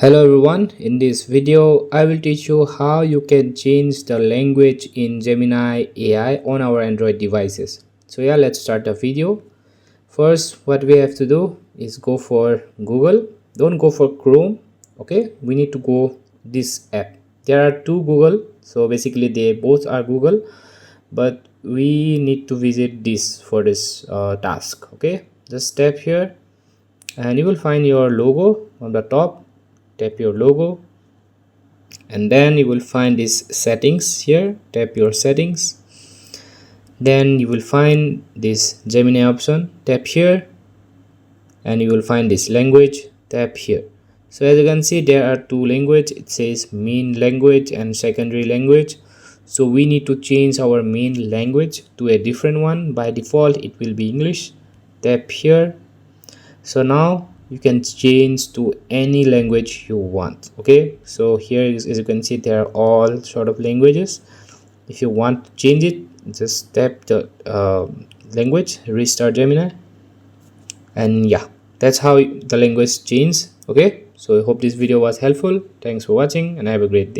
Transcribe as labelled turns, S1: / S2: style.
S1: Hello everyone, in this video I will teach you how you can change the language in Gemini AI on our Android devices. So yeah, let's start the video. First, what we have to do is go for Google. Don't go for Chrome. Okay, we need to go this app. There are two Google, so basically they both are Google, but we need to visit this for this task. Okay, just tap here and you will find your logo on the top. Tap your logo and then you will find this settings here. Tap your settings, then you will find this Gemini option. Tap here and you will find this language. Tap here. So as you can see, there are two language. It says main language and secondary language, so we need to change our main language to a different one. By default it will be English. Tap here. So now you can change to any language you want. Okay, so here is, as you can see, there are all sort of languages. If you want to change it, just tap the language, restart Gemini, and yeah, that's how the language changes. Okay, so I hope this video was helpful. Thanks for watching and have a great day.